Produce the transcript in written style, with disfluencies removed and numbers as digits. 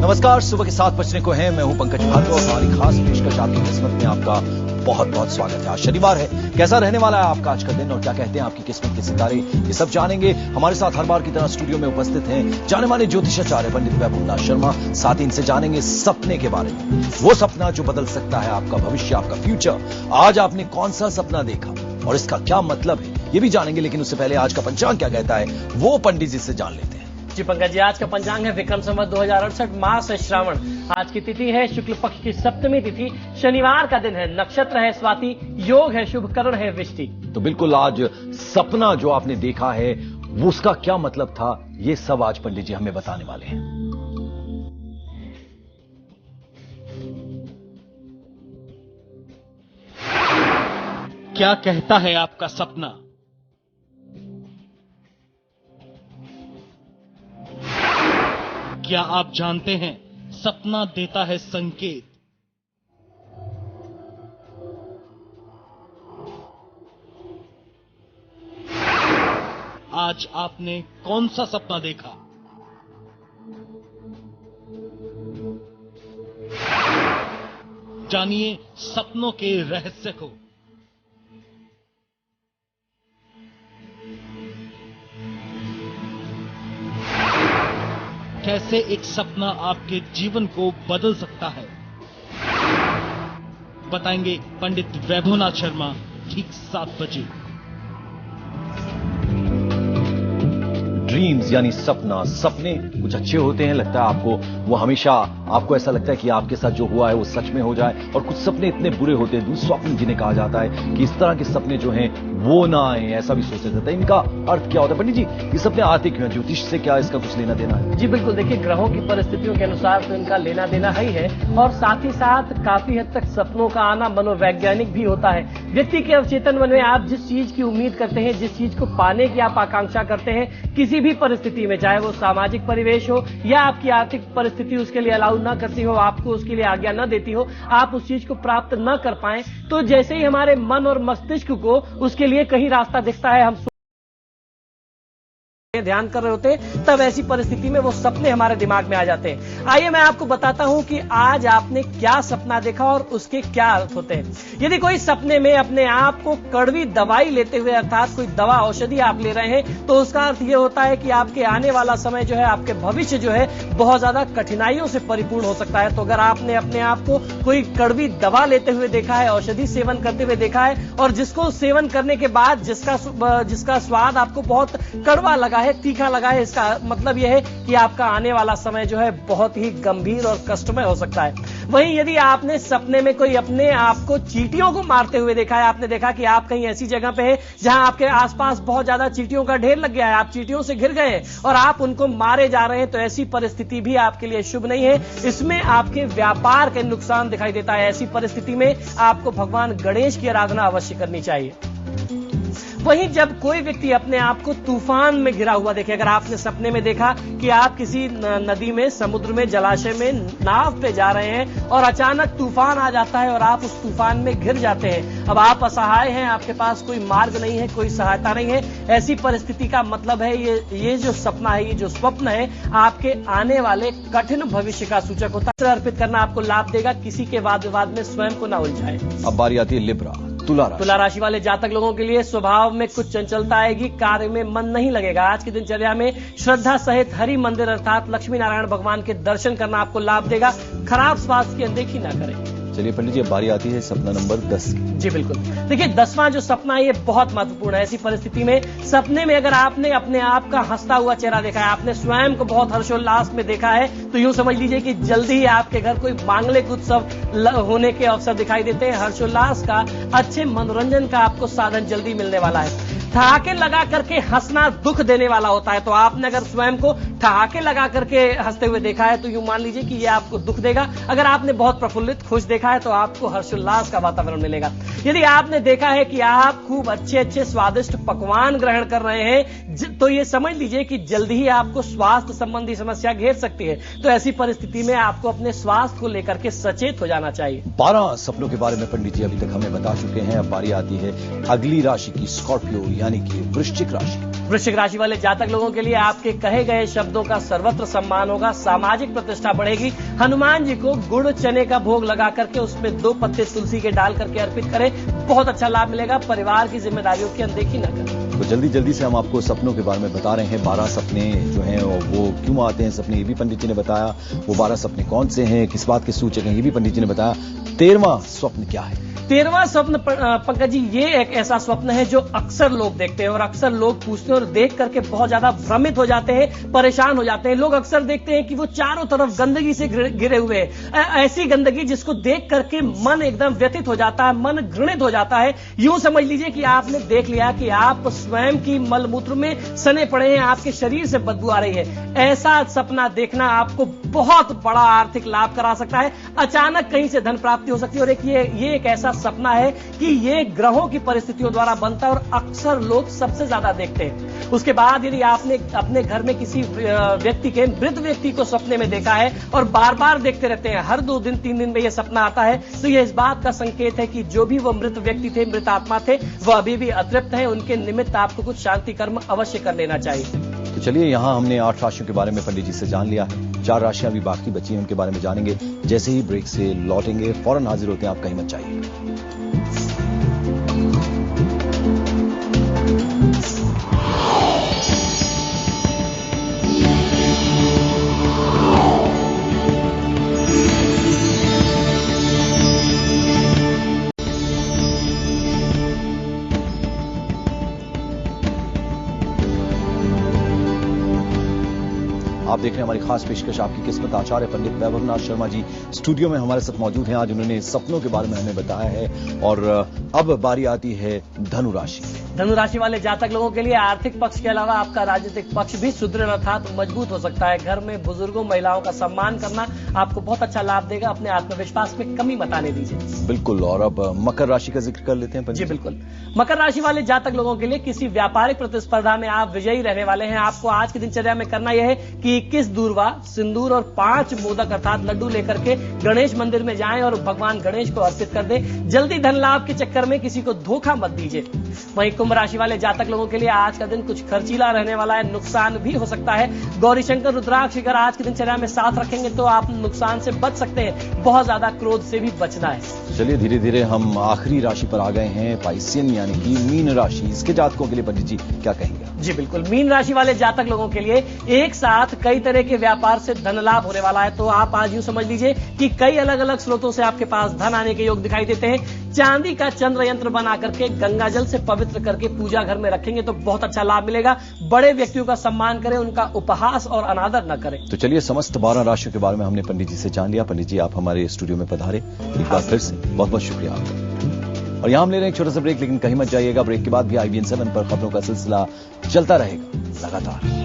नमस्कार, सुबह के 7 बजने को है। मैं हूं पंकज भार्गव और हमारी खास पेशकश आपकी किस्मत में आपका बहुत बहुत स्वागत है। आज शनिवार है, कैसा रहने वाला है आपका आज का दिन और क्या कहते हैं आपकी किस्मत के सितारे, ये सब जानेंगे। हमारे साथ हर बार की तरह स्टूडियो में उपस्थित हैं जाने माने ज्योतिषाचार्य पंडित वैभवनाथ शर्मा। साथ ही इनसे जानेंगे सपने के बारे में, वो सपना जो बदल सकता है आपका भविष्य, आपका फ्यूचर। आज आपने कौन सा सपना देखा और इसका क्या मतलब है, ये भी जानेंगे। लेकिन उससे पहले आज का पंचांग क्या कहता है वो पंडित जी से जान लेते हैं। जी पंकज जी, आज का पंचांग है विक्रम संवत 2068, मास है श्रावण। आज की तिथि है शुक्ल पक्ष की सप्तमी तिथि, शनिवार का दिन है, नक्षत्र है स्वाति, योग है शुभ, करण है वृष्टि। तो बिल्कुल आज सपना जो आपने देखा है वो उसका क्या मतलब था, ये सब आज पंडित जी हमें बताने वाले हैं। क्या कहता है आपका सपना? क्या आप जानते हैं सपना देता है संकेत? आज आपने कौन सा सपना देखा? जानिए सपनों के रहस्य को। कैसे एक सपना आपके जीवन को बदल सकता है, बताएंगे पंडित वैभवनाथ शर्मा ठीक 7 बजे। ड्रीम्स यानी सपना, सपने कुछ अच्छे होते हैं, लगता है आपको वो हमेशा आपको ऐसा लगता है कि आपके साथ जो हुआ है वो सच में हो जाए, और कुछ सपने इतने बुरे होते हैं, दुस्वप्न जिन्हें कहा जाता है, कि इस तरह के सपने जो हैं वो ना आए, ऐसा भी सोचा जाता है। इनका अर्थ क्या होता है पंडित जी? ये सपने आते क्यों हैं? ज्योतिष से क्या इसका कुछ लेना देना है? जी बिल्कुल, देखिए ग्रहों की परिस्थितियों के अनुसार तो इनका लेना देना ही है, और साथ ही साथ काफी हद तक सपनों का आना मनोवैज्ञानिक भी होता है। व्यक्ति के अवचेतन मन में आप जिस चीज की उम्मीद करते हैं, जिस चीज को पाने की आप आकांक्षा करते हैं, किसी भी परिस्थिति में, चाहे वो सामाजिक परिवेश हो या आपकी आर्थिक परिस्थिति उसके लिए अलाउ न करती हो, आपको उसके लिए आज्ञा न देती हो, आप उस चीज को प्राप्त न कर पाए, तो जैसे ही हमारे मन और मस्तिष्क को उसके लिए कहीं रास्ता दिखता है, हम ध्यान कर रहे होते हैं, तब ऐसी परिस्थिति में वो सपने हमारे दिमाग में आ जाते हैं। आइए मैं आपको बताता हूं कि आज आपने क्या सपना देखा और उसके क्या अर्थ होते हैं। यदि कोई सपने में अपने आप को कड़वी दवाई लेते हुए, अर्थात कोई दवा औषधि आप ले रहे हैं, तो उसका अर्थ ये होता है कि आपके आने वाला समय जो है, आपके भविष्य जो है बहुत ज्यादा कठिनाइयों से परिपूर्ण हो सकता है। तो अगर आपने अपने आप को कोई कड़वी दवा लेते हुए देखा है, औषधि सेवन करते हुए देखा है, और जिसको सेवन करने के बाद जिसका स्वाद आपको बहुत कड़वा लगा है, तीखा लगा है, इसका मतलब यह है कि आपका आने वाला समय जो है बहुत ही गंभीर और कष्टमय हो सकता है। वहीं यदि आपने सपने में कोई अपने आप को चींटियों को मारते हुए देखा है, आपने देखा कि आप कहीं ऐसी जगह पे हैं जहां आपके आसपास बहुत ज्यादा चींटियों का ढेर लग गया है, आप चींटियों से घिर गए हैं और आप उनको मारे जा रहे हैं, तो ऐसी परिस्थिति भी आपके लिए शुभ नहीं है। इसमें आपके व्यापार के नुकसान दिखाई देता है। ऐसी परिस्थिति में आपको भगवान गणेश की आराधना अवश्य करनी चाहिए। वहीं जब कोई व्यक्ति अपने आप को तूफान में घिरा हुआ देखे, अगर आपने सपने में देखा कि आप किसी नदी में, समुद्र में, जलाशय में नाव पे जा रहे हैं और अचानक तूफान आ जाता है और आप उस तूफान में घिर जाते हैं, अब आप असहाय हैं, आपके पास कोई मार्ग नहीं है, कोई सहायता नहीं है, ऐसी परिस्थिति का मतलब है ये जो सपना है, ये जो स्वप्न है, आपके आने वाले कठिन भविष्य का सूचक होता है। अर्पित करना आपको लाभ देगा, किसी के वाद विवाद में स्वयं को ना उलझाए। अब बारी आती है लिब्रा, तुला राशि वाले जातक लोगों के लिए स्वभाव में कुछ चंचलता आएगी, कार्य में मन नहीं लगेगा। आज की दिनचर्या में श्रद्धा सहित हरि मंदिर अर्थात लक्ष्मी नारायण भगवान के दर्शन करना आपको लाभ देगा। खराब स्वास्थ्य की अनदेखी ना करें। चलिए पंडित जी, अब बारी आती है सपना नंबर 10 की। जी बिल्कुल, देखिए 10वां जो सपना है ये बहुत महत्वपूर्ण है। ऐसी परिस्थिति में सपने में अगर आपने अपने आप का हंसता हुआ चेहरा देखा है, आपने स्वयं को बहुत हर्षोल्लास में देखा है, तो यूं समझ लीजिए कि जल्दी ही आपके घर कोई मांगलिक उत्सव होने के अवसर दिखाई देते हैं। हर्षोल्लास का, अच्छे मनोरंजन का आपको साधन जल्दी मिलने वाला है। ठहाके लगा करके हंसना दुख देने वाला होता है, तो आपने अगर स्वयं को ठहाके लगा करके हंसते हुए देखा है तो यूं मान लीजिए कि ये आपको दुख देगा। अगर आपने बहुत प्रफुल्लित खुश देखा है तो आपको हर्षोल्लास का वातावरण मिलेगा। यदि आपने देखा है कि आप खूब अच्छे अच्छे स्वादिष्ट पकवान ग्रहण कर रहे हैं, तो ये समझ लीजिए कि जल्दी ही आपको स्वास्थ्य संबंधी समस्या घेर सकती है। तो ऐसी परिस्थिति में आपको अपने स्वास्थ्य को लेकर के सचेत हो जाना चाहिए। 12 सपनों के बारे में पंडित जी अभी तक हमें बता चुके हैं। अब बारी आती है अगली राशि की, स्कॉर्पियो यानी कि वृश्चिक राशि। वृश्चिक राशि वाले जातक लोगों के लिए आपके कहे गए शब्दों का सर्वत्र सम्मान होगा, सामाजिक प्रतिष्ठा बढ़ेगी। हनुमान जी को गुड़ चने का भोग लगा करके उसमें 2 पत्ते तुलसी के डाल करके अर्पित करें, बहुत अच्छा लाभ मिलेगा। परिवार की जिम्मेदारियों की अनदेखी न करें। तो जल्दी से हम आपको सपनों के बारे में बता रहे हैं। 12 सपने जो हैं वो क्यों आते हैं सपने, ये भी पंडित जी ने बताया। वो 12 सपने कौन से हैं, किस बात के सूचक हैं, ये भी पंडित जी ने बताया। 13वां स्वप्न क्या है? 13वां स्वप्न पंकज जी, ये एक ऐसा स्वप्न है जो अक्सर लोग देखते हैं और अक्सर लोग पूछते हैं और देख करके बहुत ज्यादा भ्रमित हो जाते हैं, परेशान हो जाते हैं। लोग अक्सर देखते हैं कि वो चारों तरफ गंदगी से घिरे हुए हैं, ऐसी गंदगी जिसको देख करके मन एकदम व्यथित हो जाता है, मन घृणित हो जाता है। यूं समझ लीजिए कि आपने देख लिया कि आप स्वयं की मलमूत्र में सने पड़े हैं, आपके शरीर से बदबू आ रही है। ऐसा सपना देखना आपको बहुत बड़ा आर्थिक लाभ करा सकता है। अचानक कहीं से धन प्राप्ति हो सकती है और ये एक ऐसा सपना है कि ये ग्रहों की परिस्थितियों द्वारा बनता है और अक्सर लोग सबसे ज्यादा देखते हैं। उसके बाद यदि आपने अपने घर में किसी व्यक्ति के मृत व्यक्ति को सपने में देखा है और बार बार देखते रहते हैं, हर 2 दिन 3 दिन में यह सपना आता है, तो यह इस बात का संकेत है कि जो भी वो मृत व्यक्ति थे, मृत आत्मा थे, वो अभी भी अतृप्त है। उनके निमित्त आपको कुछ शांति कर्म अवश्य कर लेना चाहिए। तो चलिए, यहां हमने 8 राशियों के बारे में पंडित जी से जान लिया है। 4 राशियां अभी बाकी बची हैं, उनके बारे में जानेंगे। जैसे ही ब्रेक से लौटेंगे फौरन हाजिर होते हैं, आप कहीं मत जाइए। आप देख रहे हैं हमारी खास पेशकश आपकी किस्मत। आचार्य पंडित वैभवनाथ शर्मा जी स्टूडियो में हमारे साथ मौजूद हैं। आज उन्होंने सपनों के बारे में हमें बताया है और अब बारी आती है धनु राशि। धनु राशि वाले जातक लोगों के लिए आर्थिक पक्ष के अलावा आपका राजनीतिक पक्ष भी सुदृढ़ अर्थात मजबूत हो सकता है। घर में बुजुर्गों महिलाओं का सम्मान करना आपको बहुत अच्छा लाभ देगा। अपने आत्मविश्वास में कमी मत आने दीजिए। बिल्कुल। और अब मकर राशि का जिक्र कर लेते हैं। जी बिल्कुल। मकर राशि वाले जातक लोगों के लिए किसी व्यापारिक प्रतिस्पर्धा में आप विजयी रहने वाले हैं। आपको आज की दिनचर्या में करना यह है कि 21 दूर्वा, सिंदूर और 5 मोदक अर्थात लड्डू लेकर के गणेश मंदिर में जाएं और भगवान गणेश को अर्पित कर दें। जल्दी धन लाभ के चक्कर में किसी को धोखा मत दीजिए। वहीं कुंभ राशि वाले जातक लोगों के लिए आज का दिन कुछ खर्चीला रहने वाला है, नुकसान भी हो सकता है। गौरी शंकर रुद्राक्ष अगर आज की दिनचर्या में साथ रखेंगे तो आप नुकसान से बच सकते हैं। बहुत ज्यादा क्रोध से भी बचना है। चलिए, धीरे धीरे हम आखिरी राशि पर आ गए हैं, पाइसियन यानी कि मीन राशि। इसके जातकों के लिए पंडित जी क्या कहेंगे? जी बिल्कुल। मीन राशि वाले जातक लोगों के लिए एक साथ कई तरह के व्यापार से धन लाभ होने वाला है। तो आप आज यूं समझ लीजिए कि कई अलग अलग स्रोतों से आपके पास धन आने के योग दिखाई देते हैं। चांदी का चंद्र यंत्र बना करके गंगा जल से पवित्र करके पूजा घर में रखेंगे तो बहुत अच्छा लाभ मिलेगा। बड़े व्यक्तियों का सम्मान करें, उनका उपहास और अनादर न करें। तो चलिए, समस्त 12 राशियों के बारे में हमने पंडित जी से जान लिया। पंडित जी, आप हमारे स्टूडियो में पधारे, एक बार फिर से बहुत बहुत शुक्रिया आपका। और यहां हम ले रहे हैं एक छोटा सा ब्रेक, लेकिन कहीं मत जाइएगा। ब्रेक के बाद भी IBN 7 पर खबरों का सिलसिला चलता रहेगा लगातार।